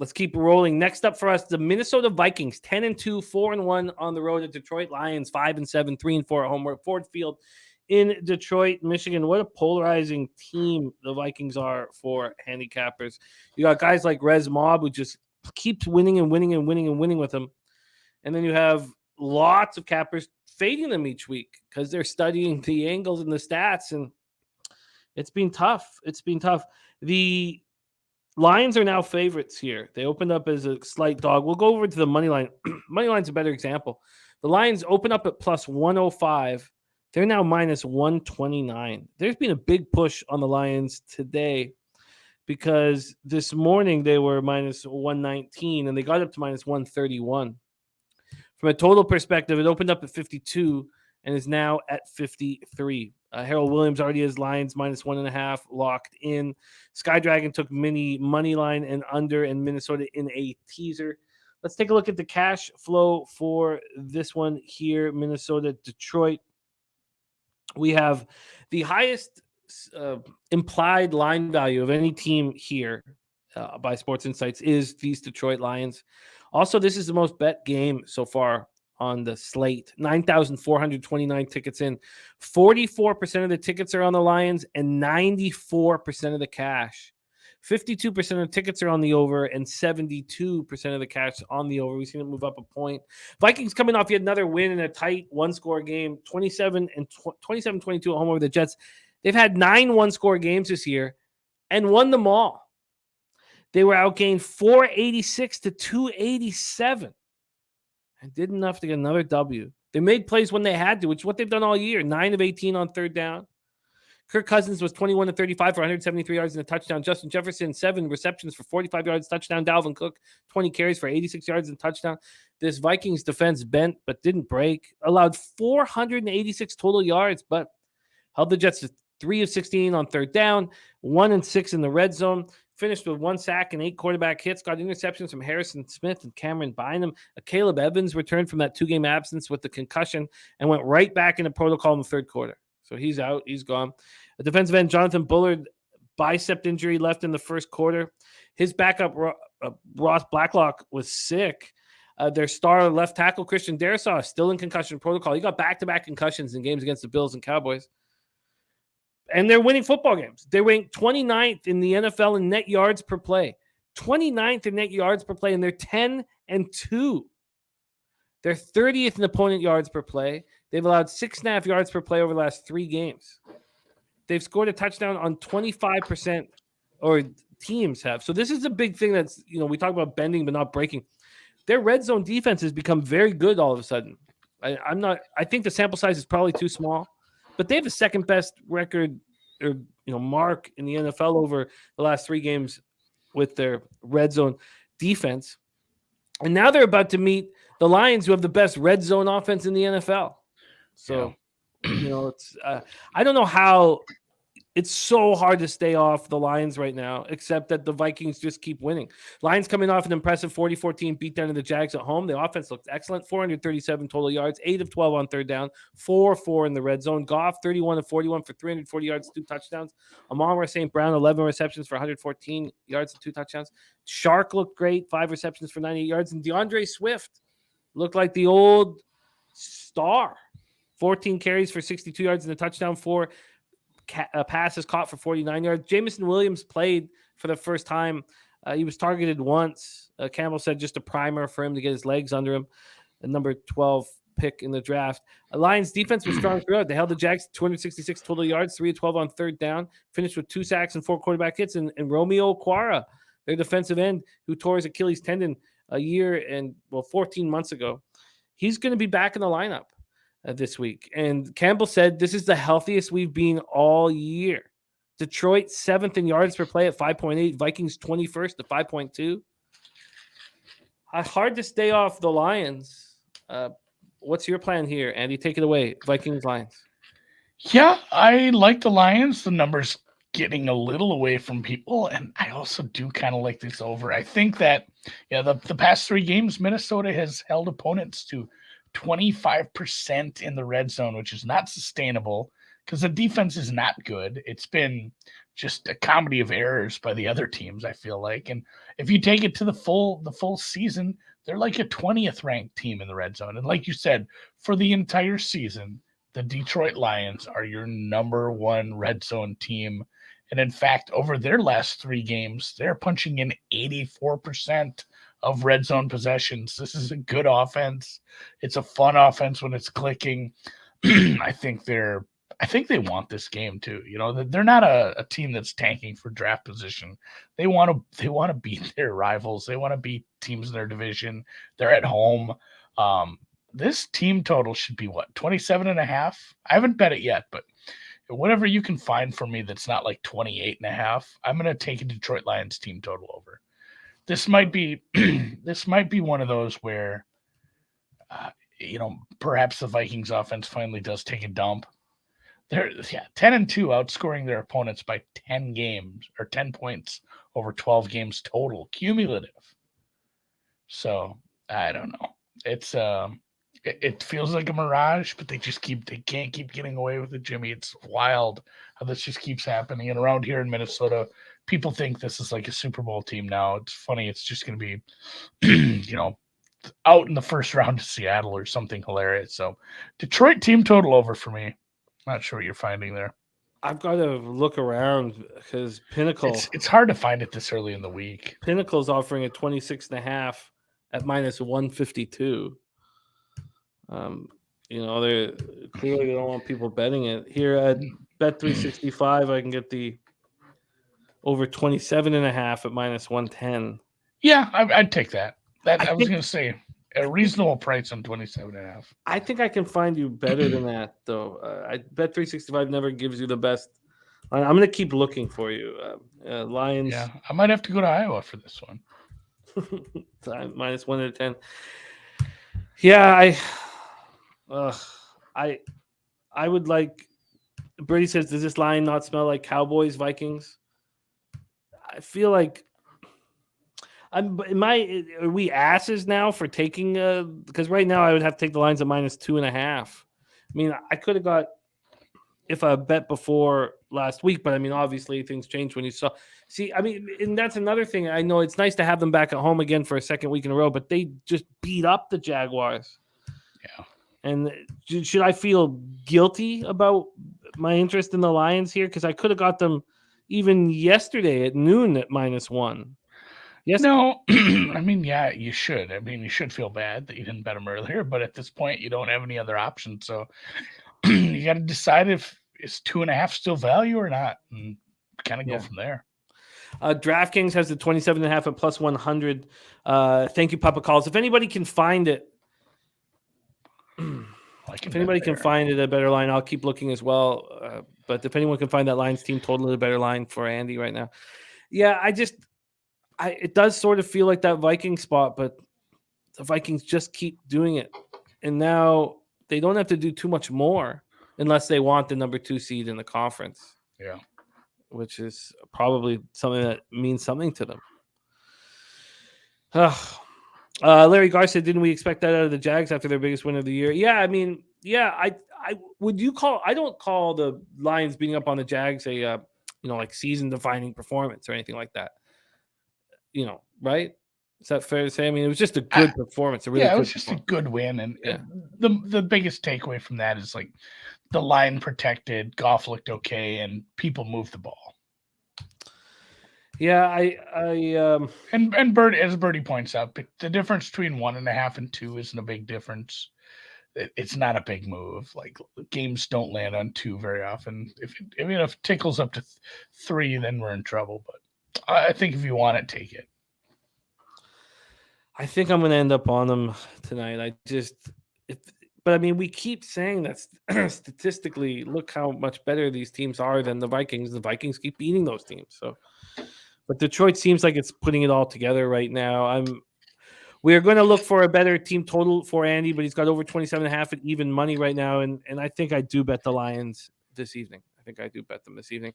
Let's keep rolling. Next up for us, the Minnesota Vikings, 10-2, 4-1 on the road at Detroit Lions, 5-7, 3-4 at home. We're at Ford Field in Detroit, Michigan. What a polarizing team the Vikings are for handicappers. You got guys like Rez Mob, who just keeps winning and winning and winning and winning with them. And then you have lots of cappers fading them each week because they're studying the angles and the stats, and it's been tough. The Lions are now favorites here. They opened up as a slight dog. We'll go over to the money line. Money line's a better example. The Lions open up at plus 105. They're now minus 129. There's been a big push on the Lions today because this morning they were minus 119 and they got up to minus 131. From a total perspective, it opened up at 52 and is now at 53. Harold Williams already has Lions minus 1.5 locked in. Sky Dragon took mini money line and under, and Minnesota in a teaser. Let's take a look at the cash flow for this one here, Minnesota, Detroit. We have the highest implied line value of any team here by Sports Insights is these Detroit Lions. Also, this is the most bet game so far on the slate. 9,429 tickets in. 44% of the tickets are on the Lions and 94% of the cash. 52% of the tickets are on the over and 72% of the cash on the over. We've seen it move up a point. Vikings coming off yet another win in a tight one-score game, 27-22 at home over the Jets. They've had 9 one-score games this year and won them all. They were outgained 486 to 287 and did enough to get another W. They made plays when they had to, which is what they've done all year. 9 of 18 on third down. Kirk Cousins was 21 of 35 for 173 yards and a touchdown. Justin Jefferson, 7 receptions for 45 yards, touchdown. Dalvin Cook, 20 carries for 86 yards and touchdown. This Vikings defense bent but didn't break. Allowed 486 total yards, but held the Jets to 3 of 16 on third down, 1 and 6 in the red zone. Finished with 1 sack and 8 quarterback hits. Got interceptions from Harrison Smith and Cameron Bynum. Caleb Evans returned from that 2-game absence with the concussion and went right back into protocol in the third quarter. So he's out. He's gone. A defensive end, Jonathan Bullard, bicep injury left in the first quarter. His backup, Ross Blacklock, was sick. Their star left tackle, Christian Darrisaw, is still in concussion protocol. He got back-to-back concussions in games against the Bills and Cowboys. And they're winning football games. They ranked 29th in the NFL in net yards per play. 29th in net yards per play, and they're 10-2. They're 30th in opponent yards per play. They've allowed 6.5 yards per play over the last 3 games. They've scored a touchdown on 25%, or teams have. So this is a big thing that's, we talk about bending but not breaking. Their red zone defense has become very good all of a sudden. I think the sample size is probably too small. But they have the second best record or mark in the NFL over the last 3 games with their red zone defense. And now they're about to meet the Lions, who have the best red zone offense in the NFL. So, it's I don't know how it's so hard to stay off the Lions right now, except that the Vikings just keep winning. Lions coming off an impressive 40-14 beatdown of the Jags at home. The offense looked excellent. 437 total yards, 8 of 12 on third down, 4-4 in the red zone. Goff, 31 of 41 for 340 yards, 2 touchdowns. Amon-Ra St. Brown, 11 receptions for 114 yards and 2 touchdowns. Shark looked great, 5 receptions for 98 yards. And DeAndre Swift looked like the old star. 14 carries for 62 yards and a touchdown, 4 passes caught for 49 yards. Jamison Williams played for the first time. He was targeted once. Campbell said just a primer for him to get his legs under him. The number 12 pick in the draft. Lions defense was strong throughout. They held the Jags to 266 total yards, 3 of 12 on third down, finished with 2 sacks and 4 quarterback hits. And Romeo Okwara, their defensive end, who tore his Achilles tendon 14 months ago. He's going to be back in the lineup this week. And Campbell said this is the healthiest we've been all year. Detroit 7th in yards per play at 5.8. Vikings 21st at 5.2. Hard to stay off the Lions. What's your plan here, Andy? Take it away. Vikings, Lions. Yeah, I like the Lions. The numbers getting a little away from people, and I also do kind of like this over. I think that the past 3 games, Minnesota has held opponents to 25% in the red zone, which is not sustainable. because the defense is not good. It's been just a comedy of errors by the other teams, I feel like. And if you take it to the full season, they're like a 20th ranked team in the red zone. And like you said, for the entire season, the Detroit Lions are your number one red zone team. And in fact, over their last 3 games, they're punching in 84% of red zone possessions. This is a good offense. It's a fun offense when it's clicking. I think they want this game too. You know, they're not a team that's tanking for draft position. They want to beat their rivals. They want to beat teams in their division. They're at home. This team total should be what, 27.5? I haven't bet it yet, but whatever you can find for me that's not like 28.5, I'm going to take a Detroit Lions team total over. This might be one of those where perhaps the Vikings offense finally does take a dump. They're 10-2, outscoring their opponents by 10 games or 10 points over 12 games total cumulative. So I don't know. It's it feels like a mirage, but they can't keep getting away with it, Jimmy. It's wild how this just keeps happening. And around here in Minnesota, people think this is like a Super Bowl team now. It's funny. It's just going to be, out in the first round to Seattle or something hilarious. So Detroit team total over for me. Not sure what you're finding there. I've got to look around because Pinnacle. It's hard to find it this early in the week. Pinnacle's offering a 26.5 at -152. They clearly don't want people betting it. Here at Bet365, I can get the over 27.5 at -110. Yeah, I'd take that. I was going to say a reasonable price on 27.5. I think I can find you better than that, though. I Bet365 never gives you the best. I'm going to keep looking for you. Lions. Yeah, I might have to go to Iowa for this one. -1 to 10. Yeah, I would like. Brady says, "Does this line not smell like Cowboys Vikings?" I feel like are we asses now for taking? Because right now I would have to take the lines at -2.5. I mean, I could have got if I bet before last week, but I mean, obviously things changed when you saw. See, I mean, and that's another thing. I know it's nice to have them back at home again for a second week in a row, but they just beat up the Jaguars. Yeah. And should I feel guilty about my interest in the Lions here? Because I could have got them even yesterday at noon at -1. Yes. No, I mean, yeah, you should. I mean, you should feel bad that you didn't bet them earlier, but at this point, you don't have any other options. So you got to decide if is 2.5 still value or not, and kind of go from there. DraftKings has the 27.5 at +100. Thank you, Papa Calls. If anybody can find it, find it a better line, I'll keep looking as well. But if anyone can find that Lions team total at a better line for Andy right now, yeah, it does sort of feel like that Viking spot, but the Vikings just keep doing it, and now they don't have to do too much more unless they want the number 2 seed in the conference. Yeah, which is probably something that means something to them. Larry Gar said, "Didn't we expect that out of the Jags after their biggest win of the year?" Yeah, I mean, yeah, I don't call the Lions beating up on the Jags a like season-defining performance or anything like that. Right? Is that fair to say? I mean, it was just a good performance. It was just a good win, and the biggest takeaway from that is like the line protected, Goff looked okay, and people moved the ball. Yeah, and Bird, as Birdie points out, the difference between 1.5 and 2 isn't a big difference. It's not a big move. Like games don't land on 2 very often. If it tickles up to 3, then we're in trouble. But I think if you want it, take it. I think I'm going to end up on them tonight. But I mean, we keep saying that statistically, look how much better these teams are than the Vikings. The Vikings keep beating those teams. So, but Detroit seems like it's putting it all together right now. We are going to look for a better team total for Andy, but he's got over 27.5 at even money right now. And I think I do bet the Lions this evening. I think I do bet them this evening.